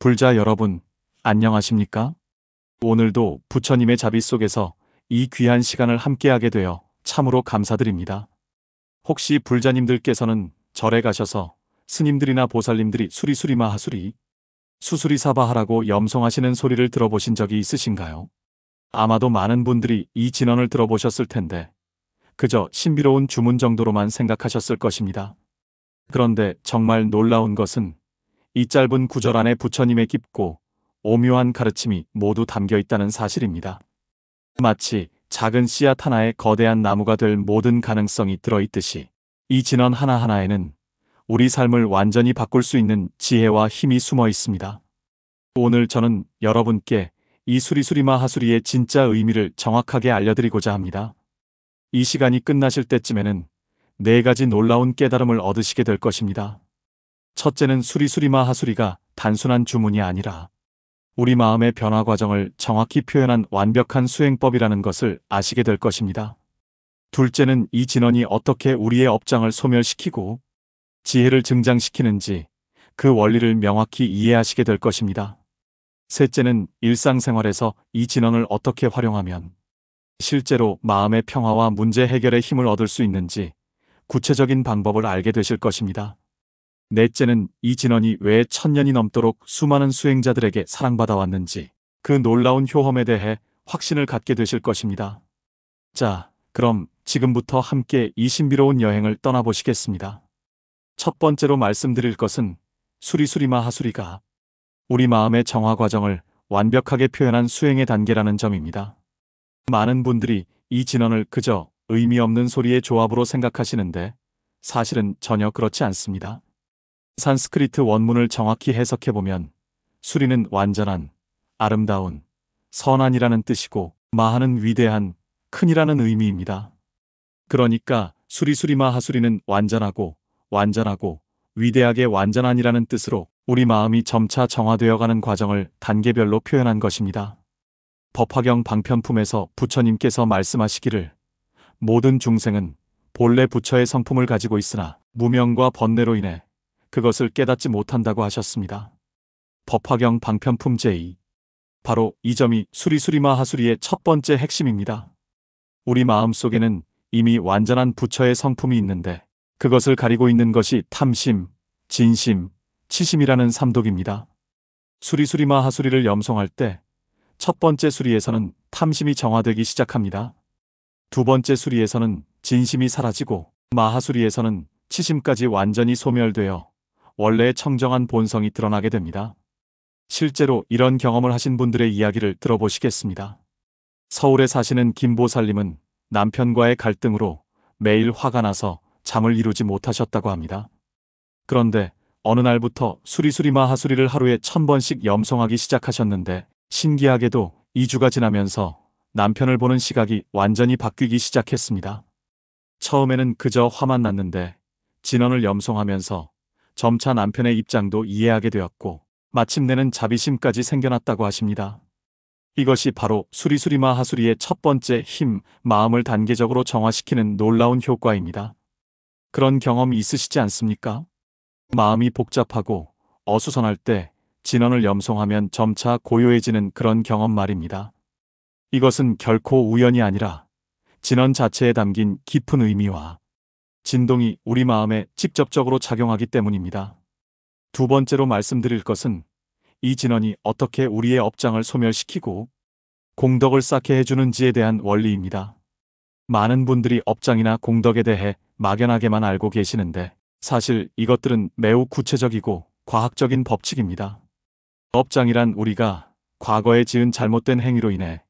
불자 여러분, 안녕하십니까? 오늘도 부처님의 자비 속에서 이 귀한 시간을 함께하게 되어 참으로 감사드립니다. 혹시 불자님들께서는 절에 가셔서 스님들이나 보살님들이 수리수리마 하수리, 수수리사바하라고 염송하시는 소리를 들어보신 적이 있으신가요? 아마도 많은 분들이 이 진언을 들어보셨을 텐데 그저 신비로운 주문 정도로만 생각하셨을 것입니다. 그런데 정말 놀라운 것은 이 짧은 구절 안에 부처님의 깊고 오묘한 가르침이 모두 담겨 있다는 사실입니다. 마치 작은 씨앗 하나에 거대한 나무가 될 모든 가능성이 들어있듯이 이 진언 하나하나에는 우리 삶을 완전히 바꿀 수 있는 지혜와 힘이 숨어 있습니다. 오늘 저는 여러분께 이 수리수리마 하수리의 진짜 의미를 정확하게 알려드리고자 합니다. 이 시간이 끝나실 때쯤에는 4가지 놀라운 깨달음을 얻으시게 될 것입니다. 첫째는 수리수리마 하수리가 단순한 주문이 아니라 우리 마음의 변화 과정을 정확히 표현한 완벽한 수행법이라는 것을 아시게 될 것입니다. 둘째는 이 진언이 어떻게 우리의 업장을 소멸시키고 지혜를 증장시키는지 그 원리를 명확히 이해하시게 될 것입니다. 셋째는 일상생활에서 이 진언을 어떻게 활용하면 실제로 마음의 평화와 문제 해결의 힘을 얻을 수 있는지 구체적인 방법을 알게 되실 것입니다. 넷째는 이 진언이 왜 1000년이 넘도록 수많은 수행자들에게 사랑받아 왔는지 그 놀라운 효험에 대해 확신을 갖게 되실 것입니다. 자, 그럼 지금부터 함께 이 신비로운 여행을 떠나보시겠습니다. 첫 번째로 말씀드릴 것은 수리수리마 하수리가 우리 마음의 정화 과정을 완벽하게 표현한 수행의 단계라는 점입니다. 많은 분들이 이 진언을 그저 의미 없는 소리의 조합으로 생각하시는데 사실은 전혀 그렇지 않습니다. 산스크리트 원문을 정확히 해석해보면 수리는 완전한, 아름다운, 선한이라는 뜻이고 마하는 위대한, 큰이라는 의미입니다. 그러니까 수리수리마 하수리는 완전하고 위대하게 완전한이라는 뜻으로 우리 마음이 점차 정화되어가는 과정을 단계별로 표현한 것입니다. 법화경 방편품에서 부처님께서 말씀하시기를 모든 중생은 본래 부처의 성품을 가지고 있으나 무명과 번뇌로 인해 그것을 깨닫지 못한다고 하셨습니다. 법화경 방편품 제2. 바로 이 점이 수리수리마 하수리의 첫 번째 핵심입니다. 우리 마음 속에는 이미 완전한 부처의 성품이 있는데 그것을 가리고 있는 것이 탐심, 진심, 치심이라는 삼독입니다. 수리수리마 하수리를 염송할 때 첫 번째 수리에서는 탐심이 정화되기 시작합니다. 두 번째 수리에서는 진심이 사라지고 마하수리에서는 치심까지 완전히 소멸되어 원래의 청정한 본성이 드러나게 됩니다. 실제로 이런 경험을 하신 분들의 이야기를 들어보시겠습니다. 서울에 사시는 김보살님은 남편과의 갈등으로 매일 화가 나서 잠을 이루지 못하셨다고 합니다. 그런데 어느 날부터 수리수리마 하수리를 하루에 1000번씩 염송하기 시작하셨는데 신기하게도 2주가 지나면서 남편을 보는 시각이 완전히 바뀌기 시작했습니다. 처음에는 그저 화만 났는데 진언을 염송하면서 점차 남편의 입장도 이해하게 되었고 마침내는 자비심까지 생겨났다고 하십니다. 이것이 바로 수리수리마 하수리의 첫 번째 힘, 마음을 단계적으로 정화시키는 놀라운 효과입니다. 그런 경험이 있으시지 않습니까? 마음이 복잡하고 어수선할 때 진언을 염송하면 점차 고요해지는 그런 경험 말입니다. 이것은 결코 우연이 아니라 진언 자체에 담긴 깊은 의미와 진동이 우리 마음에 직접적으로 작용하기 때문입니다. 두 번째로 말씀드릴 것은 이 진언이 어떻게 우리의 업장을 소멸시키고 공덕을 쌓게 해주는지에 대한 원리입니다. 많은 분들이 업장이나 공덕에 대해 막연하게만 알고 계시는데 사실 이것들은 매우 구체적이고 과학적인 법칙입니다. 업장이란 우리가 과거에 지은 잘못된 행위로 인해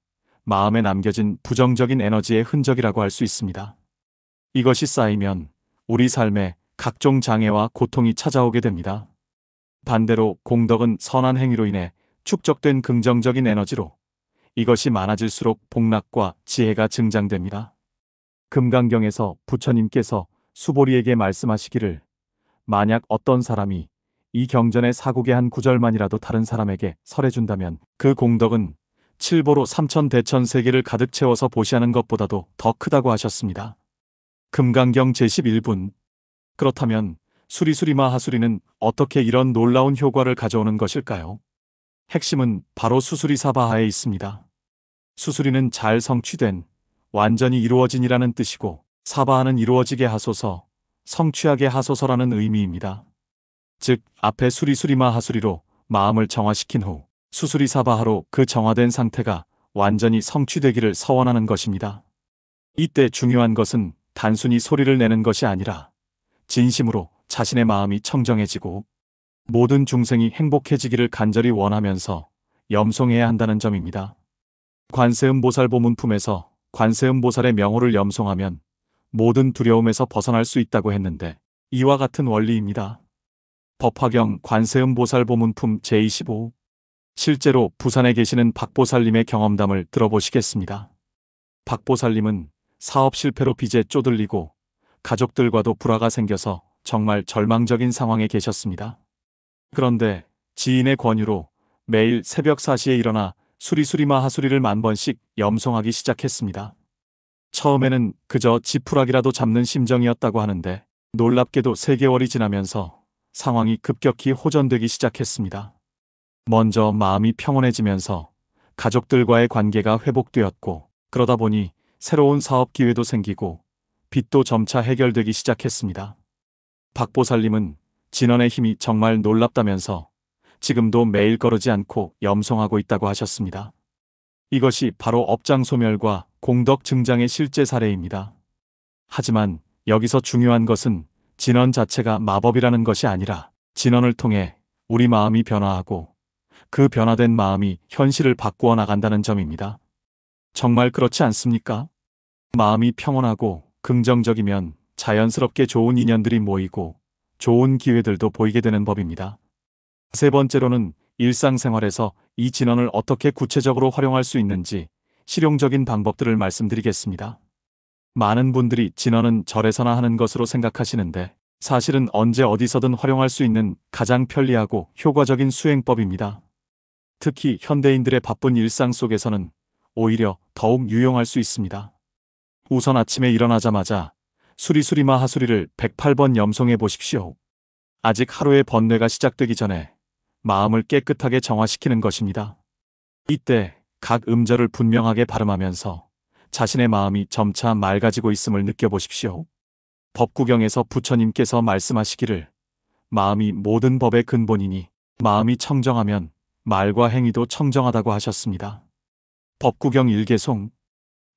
마음에 남겨진 부정적인 에너지의 흔적이라고 할 수 있습니다. 이것이 쌓이면 우리 삶에 각종 장애와 고통이 찾아오게 됩니다. 반대로 공덕은 선한 행위로 인해 축적된 긍정적인 에너지로 이것이 많아질수록 복락과 지혜가 증장됩니다. 금강경에서 부처님께서 수보리에게 말씀하시기를 만약 어떤 사람이 이 경전의 사국의 한 구절만이라도 다른 사람에게 설해준다면 그 공덕은 칠보로 3000대천세계를 가득 채워서 보시하는 것보다도 더 크다고 하셨습니다. 금강경 제11분. 그렇다면 수리수리마 하수리는 어떻게 이런 놀라운 효과를 가져오는 것일까요? 핵심은 바로 수수리사바하에 있습니다. 수수리는 잘 성취된, 완전히 이루어진이라는 뜻이고, 사바하는 이루어지게 하소서, 성취하게 하소서라는 의미입니다. 즉, 앞에 수리수리마 하수리로 마음을 정화시킨 후 수수리사바하로 그 정화된 상태가 완전히 성취되기를 서원하는 것입니다. 이때 중요한 것은 단순히 소리를 내는 것이 아니라 진심으로 자신의 마음이 청정해지고 모든 중생이 행복해지기를 간절히 원하면서 염송해야 한다는 점입니다. 관세음보살 보문품에서 관세음보살의 명호를 염송하면 모든 두려움에서 벗어날 수 있다고 했는데 이와 같은 원리입니다. 법화경 관세음보살 보문품 제25. 실제로 부산에 계시는 박보살님의 경험담을 들어보시겠습니다. 박보살님은 사업 실패로 빚에 쪼들리고 가족들과도 불화가 생겨서 정말 절망적인 상황에 계셨습니다. 그런데 지인의 권유로 매일 새벽 4시에 일어나 수리수리마 하수리를 10,000번씩 염송하기 시작했습니다. 처음에는 그저 지푸라기라도 잡는 심정이었다고 하는데 놀랍게도 3개월이 지나면서 상황이 급격히 호전되기 시작했습니다. 먼저 마음이 평온해지면서 가족들과의 관계가 회복되었고 그러다 보니 새로운 사업 기회도 생기고 빚도 점차 해결되기 시작했습니다. 박보살님은 진언의 힘이 정말 놀랍다면서 지금도 매일 거르지 않고 염송하고 있다고 하셨습니다. 이것이 바로 업장소멸과 공덕 증장의 실제 사례입니다. 하지만 여기서 중요한 것은 진언 자체가 마법이라는 것이 아니라 진언을 통해 우리 마음이 변화하고 그 변화된 마음이 현실을 바꾸어 나간다는 점입니다. 정말 그렇지 않습니까? 마음이 평온하고 긍정적이면 자연스럽게 좋은 인연들이 모이고 좋은 기회들도 보이게 되는 법입니다. 세 번째로는 일상생활에서 이 진언을 어떻게 구체적으로 활용할 수 있는지 실용적인 방법들을 말씀드리겠습니다. 많은 분들이 진언은 절에서나 하는 것으로 생각하시는데 사실은 언제 어디서든 활용할 수 있는 가장 편리하고 효과적인 수행법입니다. 특히 현대인들의 바쁜 일상 속에서는 오히려 더욱 유용할 수 있습니다. 우선 아침에 일어나자마자 수리수리마 하수리를 108번 염송해 보십시오. 아직 하루의 번뇌가 시작되기 전에 마음을 깨끗하게 정화시키는 것입니다. 이때 각 음절을 분명하게 발음하면서 자신의 마음이 점차 맑아지고 있음을 느껴보십시오. 법구경에서 부처님께서 말씀하시기를 마음이 모든 법의 근본이니 마음이 청정하면 말과 행위도 청정하다고 하셨습니다. 법구경 일개송.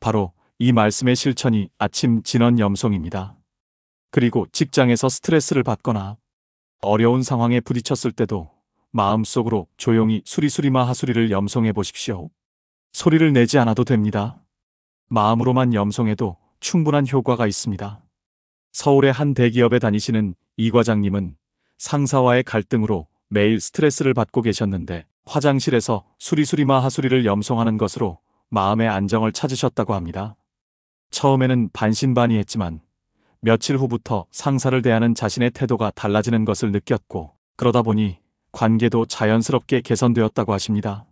바로 이 말씀의 실천이 아침 진언 염송입니다. 그리고 직장에서 스트레스를 받거나 어려운 상황에 부딪혔을 때도 마음속으로 조용히 수리수리마 하수리를 염송해 보십시오. 소리를 내지 않아도 됩니다. 마음으로만 염송해도 충분한 효과가 있습니다. 서울의 한 대기업에 다니시는 이 과장님은 상사와의 갈등으로 매일 스트레스를 받고 계셨는데 화장실에서 수리수리마 하수리를 염송하는 것으로 마음의 안정을 찾으셨다고 합니다. 처음에는 반신반의했지만 며칠 후부터 상사를 대하는 자신의 태도가 달라지는 것을 느꼈고 그러다 보니 관계도 자연스럽게 개선되었다고 하십니다.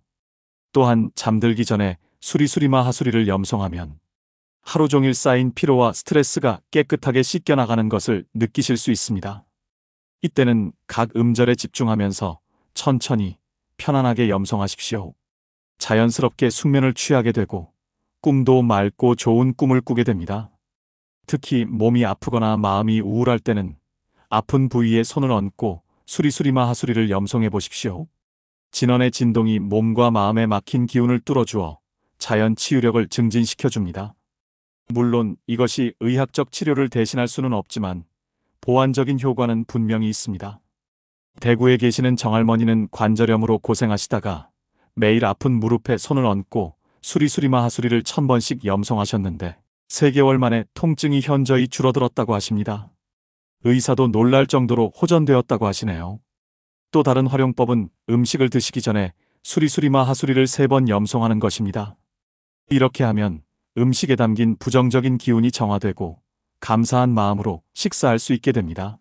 또한 잠들기 전에 수리수리마 하수리를 염송하면 하루 종일 쌓인 피로와 스트레스가 깨끗하게 씻겨나가는 것을 느끼실 수 있습니다. 이때는 각 음절에 집중하면서 천천히 편안하게 염송하십시오. 자연스럽게 숙면을 취하게 되고 꿈도 맑고 좋은 꿈을 꾸게 됩니다. 특히 몸이 아프거나 마음이 우울할 때는 아픈 부위에 손을 얹고 수리수리마 하수리를 염송해 보십시오. 진언의 진동이 몸과 마음에 막힌 기운을 뚫어주어 자연 치유력을 증진시켜줍니다. 물론 이것이 의학적 치료를 대신할 수는 없지만 보완적인 효과는 분명히 있습니다. 대구에 계시는 정할머니는 관절염으로 고생하시다가 매일 아픈 무릎에 손을 얹고 수리수리마 하수리를 1000번씩 염송하셨는데 3개월 만에 통증이 현저히 줄어들었다고 하십니다. 의사도 놀랄 정도로 호전되었다고 하시네요. 또 다른 활용법은 음식을 드시기 전에 수리수리마 하수리를 3번 염송하는 것입니다. 이렇게 하면 음식에 담긴 부정적인 기운이 정화되고 감사한 마음으로 식사할 수 있게 됩니다.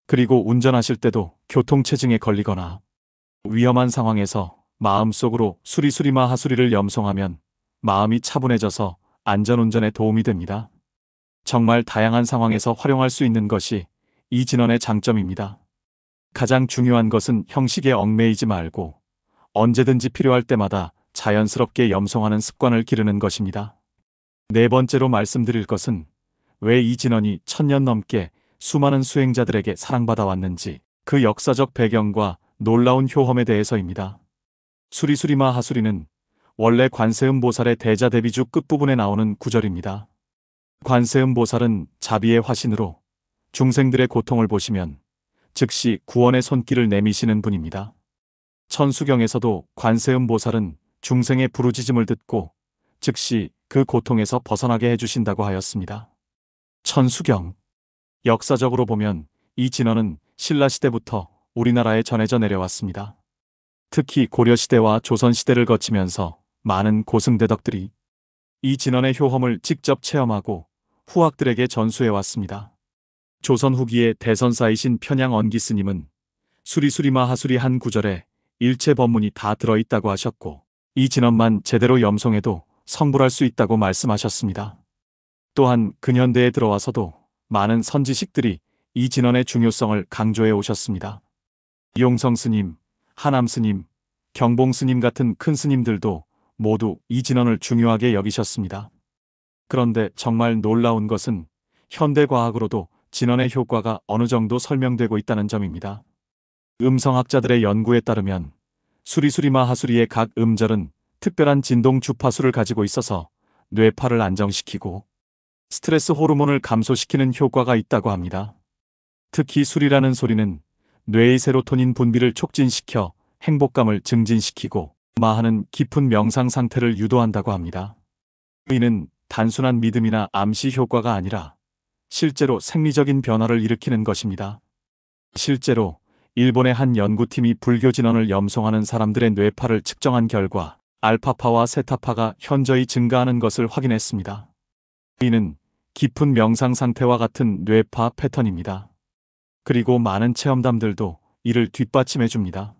그리고 운전하실 때도 교통체증에 걸리거나 위험한 상황에서 마음속으로 수리수리마 하수리를 염송하면 마음이 차분해져서 안전운전에 도움이 됩니다. 정말 다양한 상황에서 활용할 수 있는 것이 이 진언의 장점입니다. 가장 중요한 것은 형식에 얽매이지 말고 언제든지 필요할 때마다 자연스럽게 염송하는 습관을 기르는 것입니다. 네 번째로 말씀드릴 것은 왜 이진원이 1000년 넘게 수많은 수행자들에게 사랑받아 왔는지 그 역사적 배경과 놀라운 효험에 대해서입니다. 수리수리마 하수리는 원래 관세음보살의 대자대비주 끝부분에 나오는 구절입니다. 관세음보살은 자비의 화신으로 중생들의 고통을 보시면 즉시 구원의 손길을 내미시는 분입니다. 천수경에서도 관세음보살은 중생의 부르짖음을 듣고 즉시 그 고통에서 벗어나게 해주신다고 하였습니다. 천수경. 역사적으로 보면 이 진언은 신라시대부터 우리나라에 전해져 내려왔습니다. 특히 고려시대와 조선시대를 거치면서 많은 고승대덕들이 이 진언의 효험을 직접 체험하고 후학들에게 전수해왔습니다. 조선 후기의 대선사이신 편양 언기스님은 수리수리마 하수리 한 구절에 일체 법문이 다 들어있다고 하셨고 이 진언만 제대로 염송해도 성불할 수 있다고 말씀하셨습니다. 또한 근현대에 들어와서도 많은 선지식들이 이 진언의 중요성을 강조해 오셨습니다. 용성스님, 하남스님, 경봉스님 같은 큰 스님들도 모두 이 진언을 중요하게 여기셨습니다. 그런데 정말 놀라운 것은 현대과학으로도 진언의 효과가 어느 정도 설명되고 있다는 점입니다. 음성학자들의 연구에 따르면 수리수리마 하수리의 각 음절은 특별한 진동 주파수를 가지고 있어서 뇌파를 안정시키고 스트레스 호르몬을 감소시키는 효과가 있다고 합니다. 특히 수리라는 소리는 뇌의 세로토닌 분비를 촉진시켜 행복감을 증진시키고 마하는 깊은 명상 상태를 유도한다고 합니다. 이는 단순한 믿음이나 암시 효과가 아니라 실제로 생리적인 변화를 일으키는 것입니다. 실제로 일본의 한 연구팀이 불교 진언을 염송하는 사람들의 뇌파를 측정한 결과 알파파와 세타파가 현저히 증가하는 것을 확인했습니다. 이는 깊은 명상 상태와 같은 뇌파 패턴입니다. 그리고 많은 체험담들도 이를 뒷받침해 줍니다.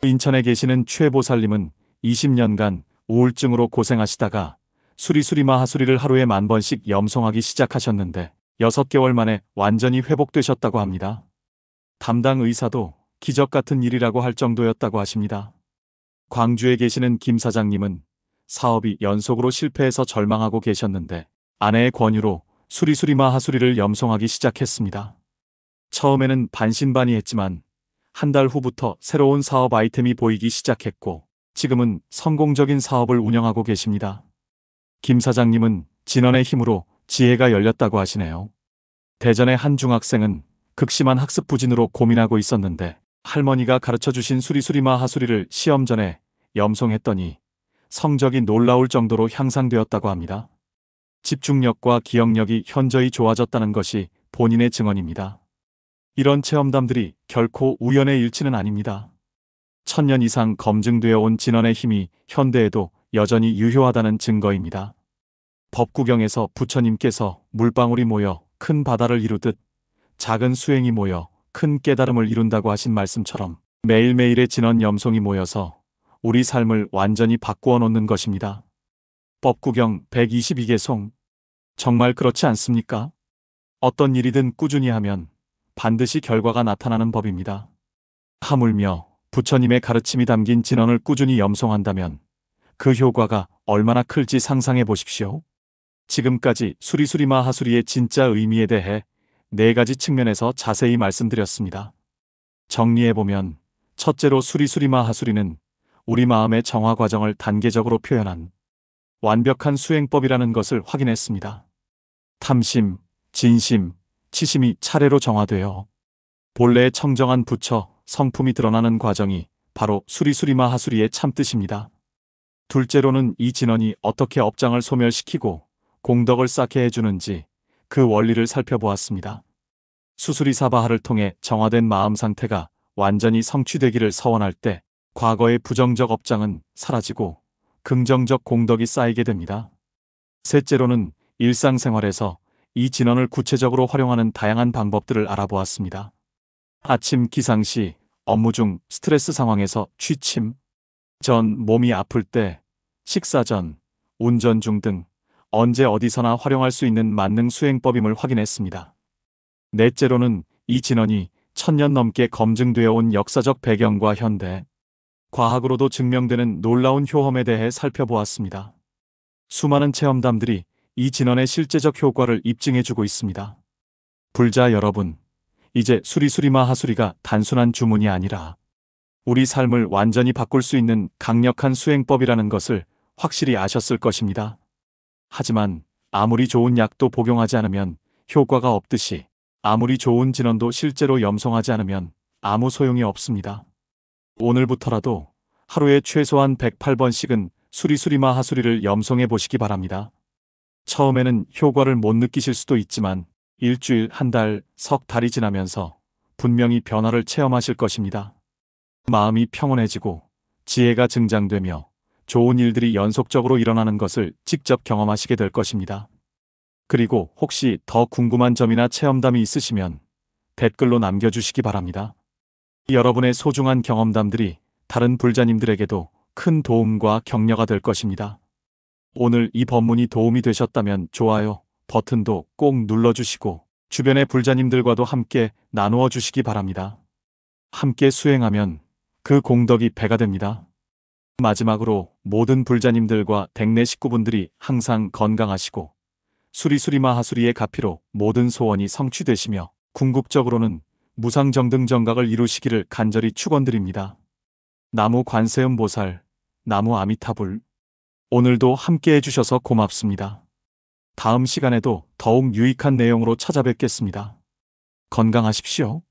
인천에 계시는 최보살님은 20년간 우울증으로 고생하시다가 수리수리마 하수리를 하루에 10,000번씩 염송하기 시작하셨는데 6개월 만에 완전히 회복되셨다고 합니다. 담당 의사도 기적 같은 일이라고 할 정도였다고 하십니다. 광주에 계시는 김 사장님은 사업이 연속으로 실패해서 절망하고 계셨는데 아내의 권유로 수리수리마 하수리를 염송하기 시작했습니다. 처음에는 반신반의했지만 한 달 후부터 새로운 사업 아이템이 보이기 시작했고 지금은 성공적인 사업을 운영하고 계십니다. 김 사장님은 진언의 힘으로 지혜가 열렸다고 하시네요. 대전의 한 중학생은 극심한 학습 부진으로 고민하고 있었는데 할머니가 가르쳐주신 수리수리마 하수리를 시험 전에 염송했더니 성적이 놀라울 정도로 향상되었다고 합니다. 집중력과 기억력이 현저히 좋아졌다는 것이 본인의 증언입니다. 이런 체험담들이 결코 우연의 일치는 아닙니다. 1000년 이상 검증되어 온 진언의 힘이 현대에도 여전히 유효하다는 증거입니다. 법구경에서 부처님께서 물방울이 모여 큰 바다를 이루듯 작은 수행이 모여 큰 깨달음을 이룬다고 하신 말씀처럼 매일매일의 진언 염송이 모여서 우리 삶을 완전히 바꾸어 놓는 것입니다. 법구경 122개 송. 정말 그렇지 않습니까? 어떤 일이든 꾸준히 하면 반드시 결과가 나타나는 법입니다. 하물며 부처님의 가르침이 담긴 진언을 꾸준히 염송한다면 그 효과가 얼마나 클지 상상해 보십시오. 지금까지 수리수리마 하수리의 진짜 의미에 대해 4가지 측면에서 자세히 말씀드렸습니다. 정리해보면 첫째로 수리수리마 하수리는 우리 마음의 정화 과정을 단계적으로 표현한 완벽한 수행법이라는 것을 확인했습니다. 탐심, 진심, 치심이 차례로 정화되어 본래의 청정한 부처, 성품이 드러나는 과정이 바로 수리수리마 하수리의 참뜻입니다. 둘째로는 이 진언이 어떻게 업장을 소멸시키고 공덕을 쌓게 해주는지 그 원리를 살펴보았습니다. 수수리사바하를 통해 정화된 마음 상태가 완전히 성취되기를 서원할 때 과거의 부정적 업장은 사라지고 긍정적 공덕이 쌓이게 됩니다. 셋째로는 일상생활에서 이 진언을 구체적으로 활용하는 다양한 방법들을 알아보았습니다. 아침 기상 시, 업무 중, 스트레스 상황에서, 취침 전, 몸이 아플 때, 식사 전, 운전 중 등 언제 어디서나 활용할 수 있는 만능 수행법임을 확인했습니다. 넷째로는 이 진언이 1000년 넘게 검증되어 온 역사적 배경과 현대 과학으로도 증명되는 놀라운 효험에 대해 살펴보았습니다. 수많은 체험담들이 이 진원의 실제적 효과를 입증해주고 있습니다. 불자 여러분, 이제 수리수리마 하수리가 단순한 주문이 아니라 우리 삶을 완전히 바꿀 수 있는 강력한 수행법이라는 것을 확실히 아셨을 것입니다. 하지만 아무리 좋은 약도 복용하지 않으면 효과가 없듯이 아무리 좋은 진원도 실제로 염송하지 않으면 아무 소용이 없습니다. 오늘부터라도 하루에 최소한 108번씩은 수리수리마 하수리를 염송해 보시기 바랍니다. 처음에는 효과를 못 느끼실 수도 있지만 일주일, 한 달, 석 달이 지나면서 분명히 변화를 체험하실 것입니다. 마음이 평온해지고 지혜가 증장되며 좋은 일들이 연속적으로 일어나는 것을 직접 경험하시게 될 것입니다. 그리고 혹시 더 궁금한 점이나 체험담이 있으시면 댓글로 남겨주시기 바랍니다. 여러분의 소중한 경험담들이 다른 불자님들에게도 큰 도움과 격려가 될 것입니다. 오늘 이 법문이 도움이 되셨다면 좋아요 버튼도 꼭 눌러주시고 주변의 불자님들과도 함께 나누어 주시기 바랍니다. 함께 수행하면 그 공덕이 배가 됩니다. 마지막으로 모든 불자님들과 댁내 식구분들이 항상 건강하시고 수리수리마 하수리의 가피로 모든 소원이 성취되시며 궁극적으로는 무상정등정각을 이루시기를 간절히 축원드립니다. 나무 관세음보살, 나무 아미타불. 오늘도 함께 해주셔서 고맙습니다. 다음 시간에도 더욱 유익한 내용으로 찾아뵙겠습니다. 건강하십시오.